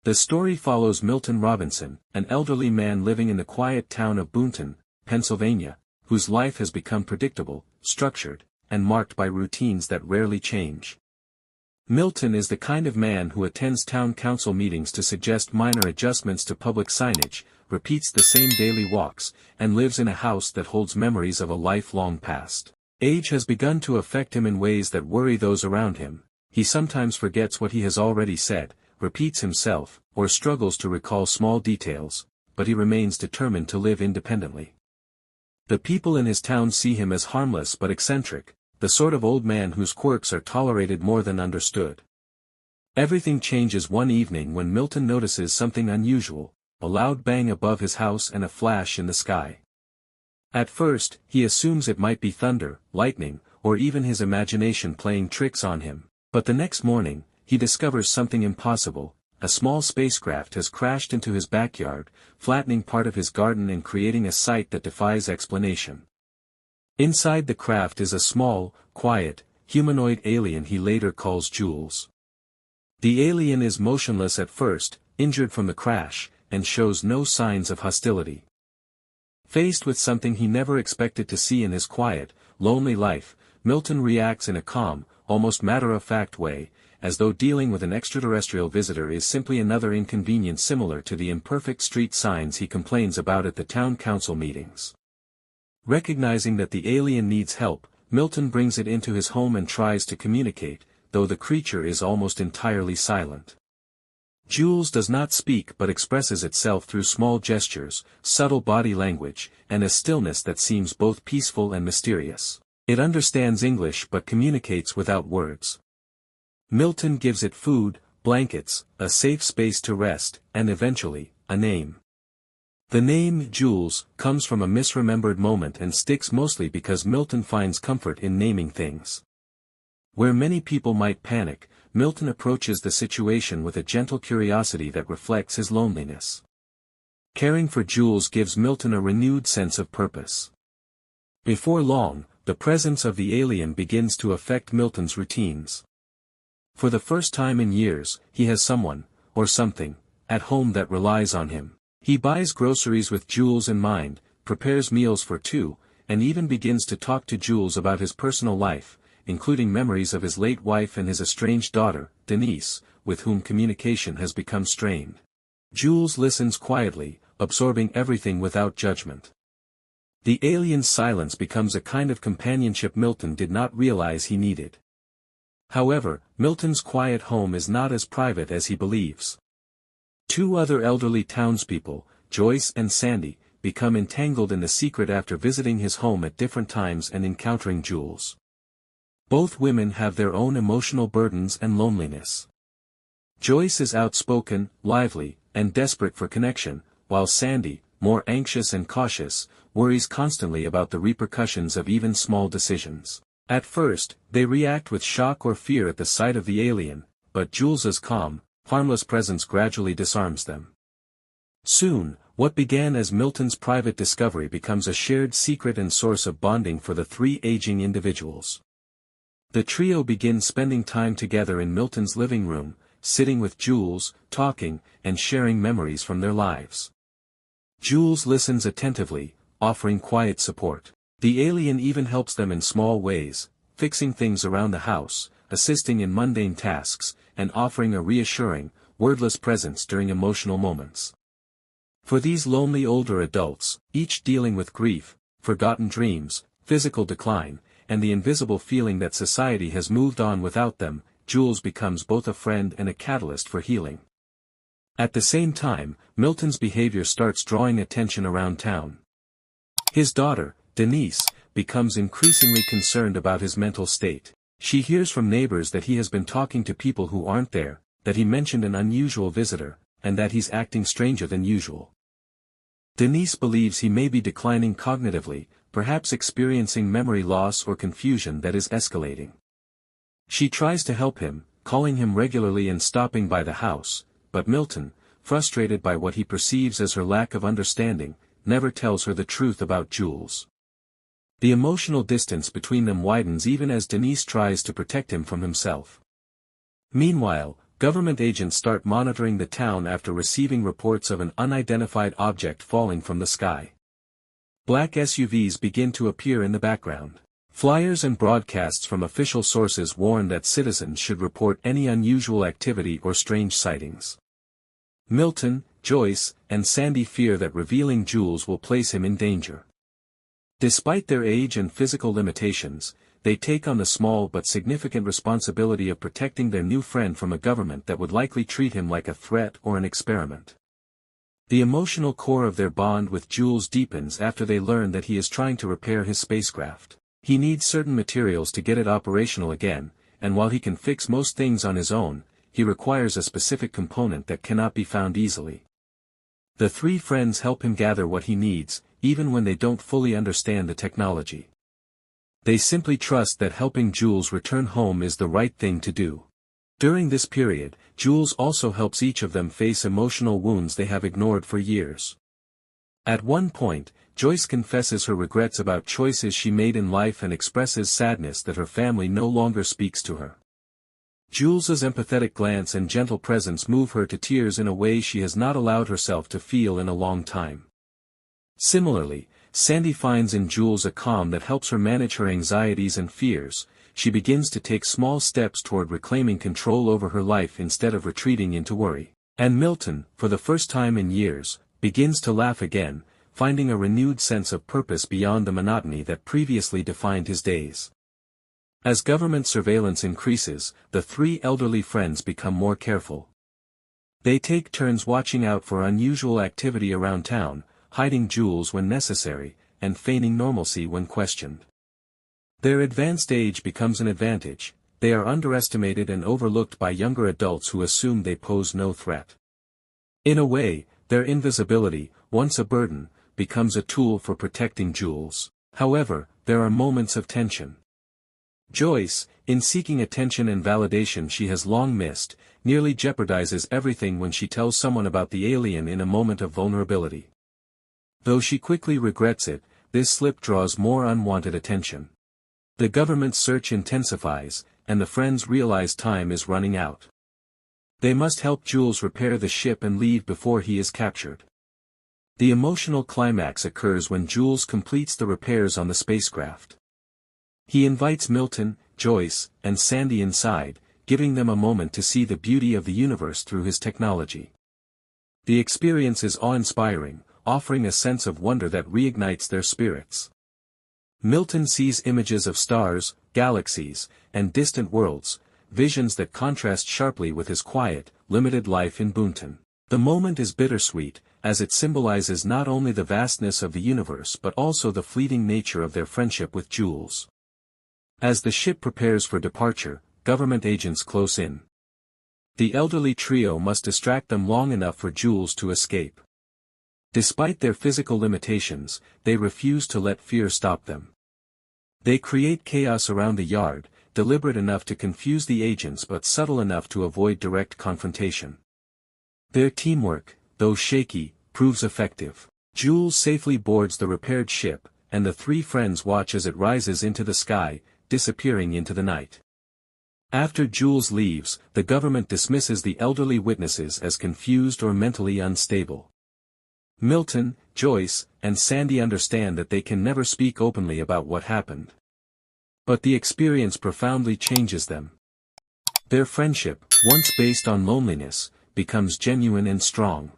The story follows Milton Robinson, an elderly man living in the quiet town of Boonton, Pennsylvania, whose life has become predictable, structured, and marked by routines that rarely change. Milton is the kind of man who attends town council meetings to suggest minor adjustments to public signage, repeats the same daily walks, and lives in a house that holds memories of a lifelong past. Age has begun to affect him in ways that worry those around him. He sometimes forgets what he has already said, repeats himself, or struggles to recall small details, but he remains determined to live independently. The people in his town see him as harmless but eccentric, the sort of old man whose quirks are tolerated more than understood. Everything changes one evening when Milton notices something unusual, a loud bang above his house and a flash in the sky. At first, he assumes it might be thunder, lightning, or even his imagination playing tricks on him, but the next morning, he discovers something impossible. A small spacecraft has crashed into his backyard, flattening part of his garden and creating a sight that defies explanation. Inside the craft is a small, quiet, humanoid alien he later calls Jules. The alien is motionless at first, injured from the crash, and shows no signs of hostility. Faced with something he never expected to see in his quiet, lonely life, Milton reacts in a calm, almost matter-of-fact way, as though dealing with an extraterrestrial visitor is simply another inconvenience similar to the imperfect street signs he complains about at the town council meetings. Recognizing that the alien needs help, Milton brings it into his home and tries to communicate, though the creature is almost entirely silent. Jules does not speak but expresses itself through small gestures, subtle body language, and a stillness that seems both peaceful and mysterious. It understands English but communicates without words. Milton gives it food, blankets, a safe space to rest, and eventually, a name. The name Jules comes from a misremembered moment and sticks mostly because Milton finds comfort in naming things. Where many people might panic, Milton approaches the situation with a gentle curiosity that reflects his loneliness. Caring for Jules gives Milton a renewed sense of purpose. Before long, the presence of the alien begins to affect Milton's routines. For the first time in years, he has someone, or something, at home that relies on him. He buys groceries with Jules in mind, prepares meals for two, and even begins to talk to Jules about his personal life, including memories of his late wife and his estranged daughter, Denise, with whom communication has become strained. Jules listens quietly, absorbing everything without judgment. The alien's silence becomes a kind of companionship Milton did not realize he needed. However, Milton's quiet home is not as private as he believes. Two other elderly townspeople, Joyce and Sandy, become entangled in the secret after visiting his home at different times and encountering Jules. Both women have their own emotional burdens and loneliness. Joyce is outspoken, lively, and desperate for connection, while Sandy, more anxious and cautious, worries constantly about the repercussions of even small decisions. At first, they react with shock or fear at the sight of the alien, but Jules's calm, harmless presence gradually disarms them. Soon, what began as Milton's private discovery becomes a shared secret and source of bonding for the three aging individuals. The trio begins spending time together in Milton's living room, sitting with Jules, talking, and sharing memories from their lives. Jules listens attentively, offering quiet support. The alien even helps them in small ways, fixing things around the house, assisting in mundane tasks, and offering a reassuring, wordless presence during emotional moments. For these lonely older adults, each dealing with grief, forgotten dreams, physical decline, and the invisible feeling that society has moved on without them, Jules becomes both a friend and a catalyst for healing. At the same time, Milton's behavior starts drawing attention around town. His daughter, Denise, becomes increasingly concerned about his mental state. She hears from neighbors that he has been talking to people who aren't there, that he mentioned an unusual visitor, and that he's acting stranger than usual. Denise believes he may be declining cognitively, perhaps experiencing memory loss or confusion that is escalating. She tries to help him, calling him regularly and stopping by the house, but Milton, frustrated by what he perceives as her lack of understanding, never tells her the truth about Jules. The emotional distance between them widens even as Denise tries to protect him from himself. Meanwhile, Government agents start monitoring the town after receiving reports of an unidentified object falling from the sky. Black SUVs begin to appear in the background. Flyers and broadcasts from official sources warn that citizens should report any unusual activity or strange sightings. Milton, Joyce, and Sandy fear that revealing Jules will place him in danger. Despite their age and physical limitations, they take on the small but significant responsibility of protecting their new friend from a government that would likely treat him like a threat or an experiment. The emotional core of their bond with Jules deepens after they learn that he is trying to repair his spacecraft. He needs certain materials to get it operational again, and while he can fix most things on his own, he requires a specific component that cannot be found easily. The three friends help him gather what he needs, even when they don't fully understand the technology. They simply trust that helping Jules return home is the right thing to do. During this period, Jules also helps each of them face emotional wounds they have ignored for years. At one point, Joyce confesses her regrets about choices she made in life and expresses sadness that her family no longer speaks to her. Jules's empathetic glance and gentle presence move her to tears in a way she has not allowed herself to feel in a long time. Similarly, Sandy finds in Jules a calm that helps her manage her anxieties and fears. She begins to take small steps toward reclaiming control over her life instead of retreating into worry. And Milton, for the first time in years, begins to laugh again, finding a renewed sense of purpose beyond the monotony that previously defined his days. As government surveillance increases, the three elderly friends become more careful. They take turns watching out for unusual activity around town, hiding Jules when necessary, and feigning normalcy when questioned. Their advanced age becomes an advantage. They are underestimated and overlooked by younger adults who assume they pose no threat. In a way, their invisibility, once a burden, becomes a tool for protecting Jules. However, there are moments of tension. Joyce, in seeking attention and validation she has long missed, nearly jeopardizes everything when she tells someone about the alien in a moment of vulnerability. Though she quickly regrets it, this slip draws more unwanted attention. The government's search intensifies, and the friends realize time is running out. They must help Jules repair the ship and leave before he is captured. The emotional climax occurs when Jules completes the repairs on the spacecraft. He invites Milton, Joyce, and Sandy inside, giving them a moment to see the beauty of the universe through his technology. The experience is awe-inspiring, offering a sense of wonder that reignites their spirits. Milton sees images of stars, galaxies, and distant worlds, visions that contrast sharply with his quiet, limited life in Boonton. The moment is bittersweet, as it symbolizes not only the vastness of the universe but also the fleeting nature of their friendship with Jules. As the ship prepares for departure, government agents close in. The elderly trio must distract them long enough for Jules to escape. Despite their physical limitations, they refuse to let fear stop them. They create chaos around the yard, deliberate enough to confuse the agents but subtle enough to avoid direct confrontation. Their teamwork, though shaky, proves effective. Jules safely boards the repaired ship, and the three friends watch as it rises into the sky, disappearing into the night. After Jules leaves, the government dismisses the elderly witnesses as confused or mentally unstable. Milton, Joyce, and Sandy understand that they can never speak openly about what happened. But the experience profoundly changes them. Their friendship, once based on loneliness, becomes genuine and strong.